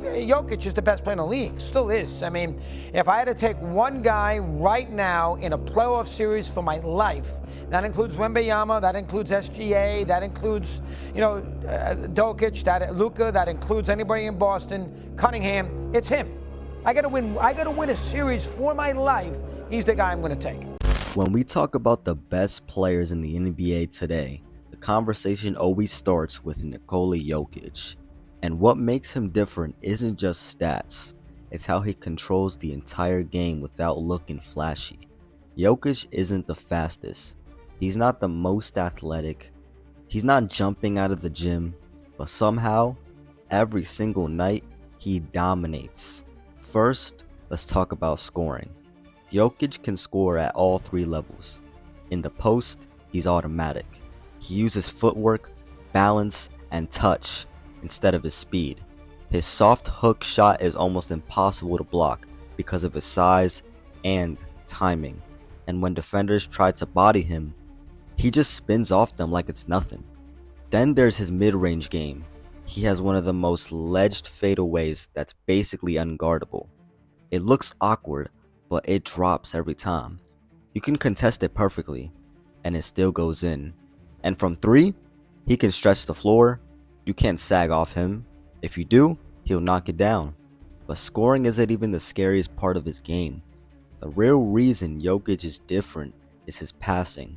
Jokic is the best player in the league, still is. I mean, if I had to take one guy right now in a playoff series for my life, that includes Wembanyama, that includes SGA, that includes, Jokic, that Luka, that includes anybody in Boston, Cunningham, it's him. I got to win a series for my life. He's the guy I'm going to take. When we talk about the best players in the NBA today, the conversation always starts with Nikola Jokic. And what makes him different isn't just stats, it's how he controls the entire game without looking flashy. Jokic isn't the fastest, he's not the most athletic, he's not jumping out of the gym, but somehow, every single night, he dominates. First, let's talk about scoring. Jokic can score at all three levels. In the post, he's automatic. He uses footwork, balance, and touch instead of his speed. His soft hook shot is almost impossible to block because of his size and timing. And when defenders try to body him, he just spins off them like it's nothing. Then there's his mid-range game. He has one of the most ledged fadeaways that's basically unguardable. It looks awkward, but it drops every time. You can contest it perfectly, and it still goes in. And from three, he can stretch the floor. You can't sag off him. If you do, he'll knock it down. But scoring isn't even the scariest part of his game. The real reason Jokic is different is his passing.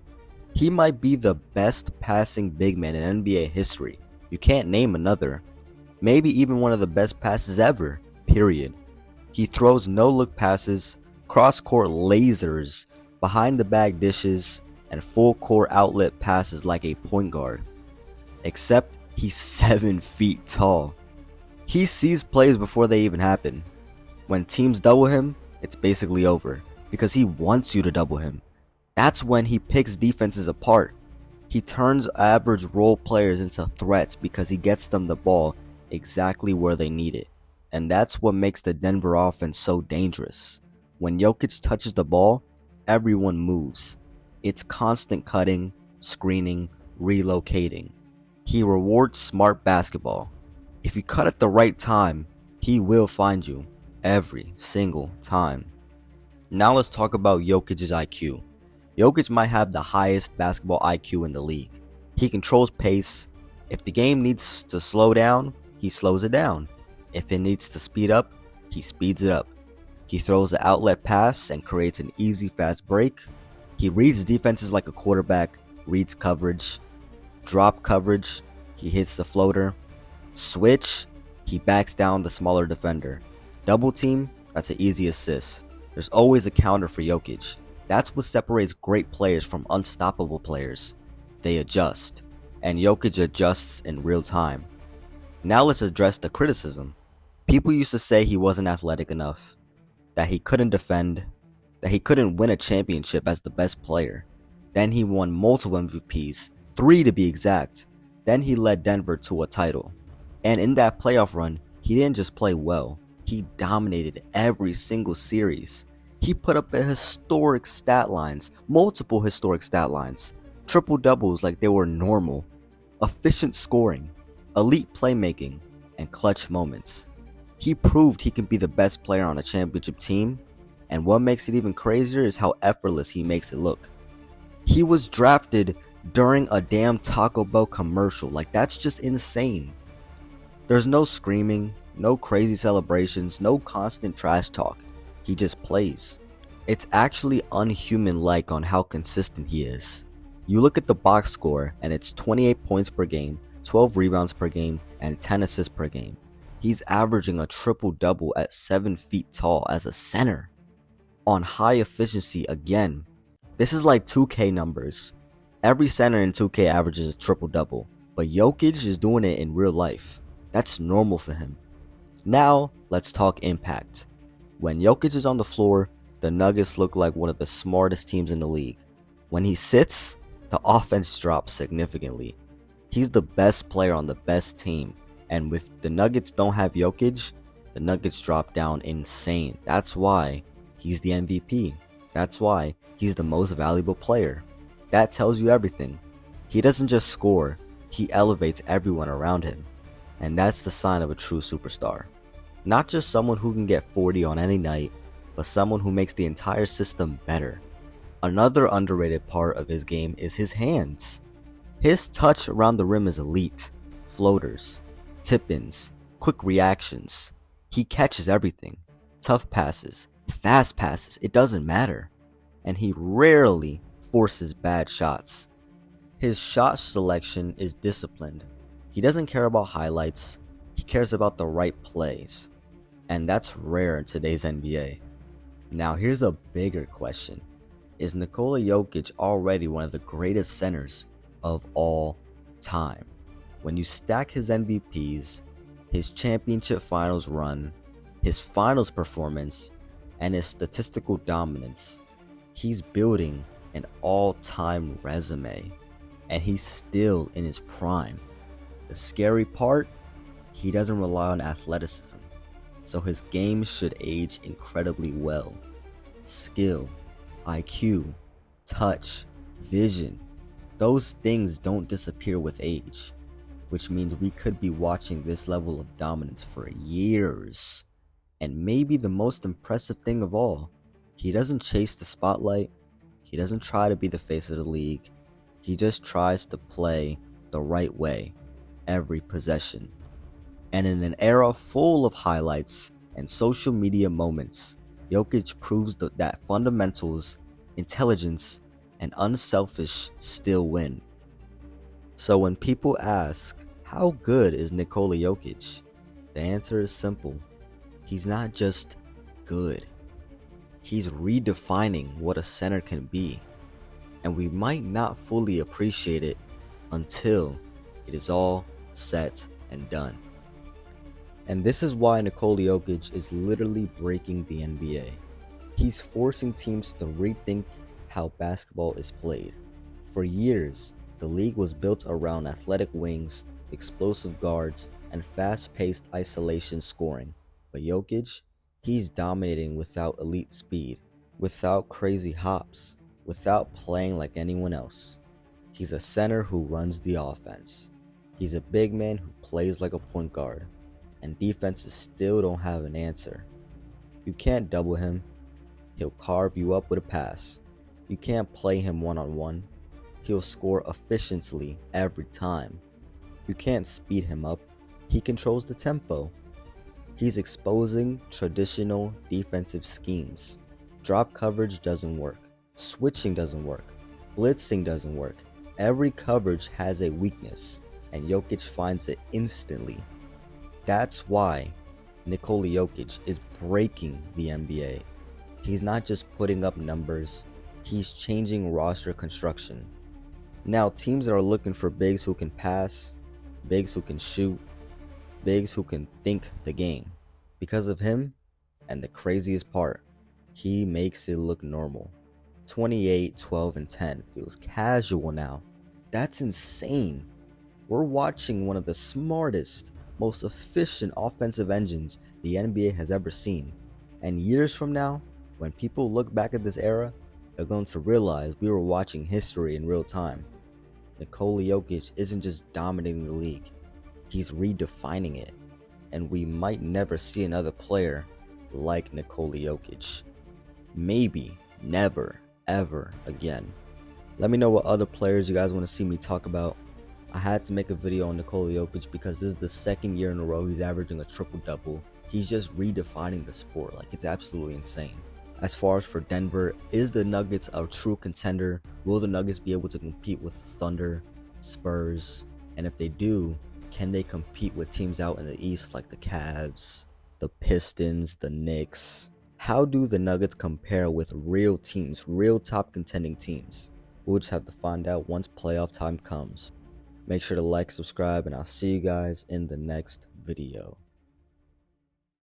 He might be the best passing big man in NBA history. You can't name another. Maybe even one of the best passes ever, period. He throws no-look passes, cross-court lasers, behind-the-back dishes, and full-court outlet passes like a point guard. Except he's 7 feet tall. He sees plays before they even happen. When teams double him, it's basically over, because he wants you to double him. That's when he picks defenses apart. He turns average role players into threats because he gets them the ball exactly where they need it. And that's what makes the Denver offense so dangerous. When Jokic touches the ball, everyone moves. It's constant cutting, screening, relocating. He rewards smart basketball. If you cut at the right time, he will find you every single time. Now let's talk about Jokic's IQ. Jokic might have the highest basketball IQ in the league. He controls pace. If the game needs to slow down, he slows it down. If it needs to speed up, he speeds it up. He throws an outlet pass and creates an easy fast break. He reads defenses like a quarterback, reads coverage. Drop coverage, he hits the floater. Switch, he backs down the smaller defender. Double team, that's an easy assist. There's always a counter for Jokic. That's what separates great players from unstoppable players. They adjust, and Jokic adjusts in real time. Now let's address the criticism. People used to say he wasn't athletic enough, that he couldn't defend, that he couldn't win a championship as the best player. Then he won multiple MVPs, 3 to be exact. Then he led Denver to a title. And in that playoff run, he didn't just play well, he dominated every single series. He put up a historic stat lines, multiple historic stat lines, triple doubles like they were normal, efficient scoring, elite playmaking, and clutch moments. He proved he can be the best player on a championship team, and what makes it even crazier is how effortless he makes it look. He was drafted during a damn Taco Bell commercial, like that's just insane. There's no screaming, no crazy celebrations, no constant trash talk. He just plays. It's actually unhuman-like on how consistent he is. You look at the box score and it's 28 points per game, 12 rebounds per game, and 10 assists per game. He's averaging a triple-double at 7 feet tall as a center. On high efficiency again. This is like 2K numbers. Every center in 2K averages a triple-double, but Jokic is doing it in real life. That's normal for him. Now, let's talk impact. When Jokic is on the floor, the Nuggets look like one of the smartest teams in the league. When he sits, the offense drops significantly. He's the best player on the best team, and if the Nuggets don't have Jokic, the Nuggets drop down insane. That's why he's the MVP. That's why he's the most valuable player. That tells you everything. He doesn't just score, he elevates everyone around him. And that's the sign of a true superstar. Not just someone who can get 40 on any night, but someone who makes the entire system better. Another underrated part of his game is his hands. His touch around the rim is elite. Floaters, tip-ins, quick reactions. He catches everything. Tough passes, fast passes, it doesn't matter. And he rarely forces bad shots. His shot selection is disciplined. He doesn't care about highlights, he cares about the right plays. And that's rare in today's NBA. Now here's a bigger question. Is Nikola Jokic already one of the greatest centers of all time? When you stack his MVPs, his championship finals run, his finals performance, and his statistical dominance, he's building an all-time resume, and he's still in his prime. The scary part, he doesn't rely on athleticism, so his game should age incredibly well. Skill, IQ, touch, vision, those things don't disappear with age, which means we could be watching this level of dominance for years. And maybe the most impressive thing of all, he doesn't chase the spotlight, he doesn't try to be the face of the league, he just tries to play the right way every possession. And in an era full of highlights and social media moments, Jokic proves that fundamentals, intelligence, and unselfish still win. So when people ask, how good is Nikola Jokic? The answer is simple. He's not just good. He's redefining what a center can be. And we might not fully appreciate it until it is all said and done. And this is why Nikola Jokic is literally breaking the NBA. He's forcing teams to rethink how basketball is played. For years, the league was built around athletic wings, explosive guards, and fast-paced isolation scoring. But Jokic, he's dominating without elite speed, without crazy hops, without playing like anyone else. He's a center who runs the offense. He's a big man who plays like a point guard, and defenses still don't have an answer. You can't double him, he'll carve you up with a pass. You can't play him one-on-one, he'll score efficiently every time. You can't speed him up, he controls the tempo. He's exposing traditional defensive schemes. Drop coverage doesn't work, switching doesn't work, blitzing doesn't work. Every coverage has a weakness, and Jokic finds it instantly. That's why Nikola Jokic is breaking the NBA. He's not just putting up numbers, he's changing roster construction. Now teams are looking for bigs who can pass, bigs who can shoot, bigs who can think the game. Because of him, and the craziest part, he makes it look normal. 28, 12, and 10 feels casual now. That's insane. We're watching one of the smartest, most efficient offensive engines the NBA has ever seen. And years from now, when people look back at this era, they're going to realize we were watching history in real time. Nikola Jokic isn't just dominating the league, he's redefining it. And we might never see another player like Nikola Jokic. Maybe never, ever again. Let me know what other players you guys want to see me talk about. I had to make a video on Nikola Jokic because this is the second year in a row he's averaging a triple-double. He's just redefining the sport. Like, it's absolutely insane. As far as for Denver, is the Nuggets a true contender? Will the Nuggets be able to compete with Thunder, Spurs? And if they do, can they compete with teams out in the East like the Cavs, the Pistons, the Knicks? How do the Nuggets compare with real teams, real top contending teams? We'll just have to find out once playoff time comes. Make sure to like, subscribe, and I'll see you guys in the next video.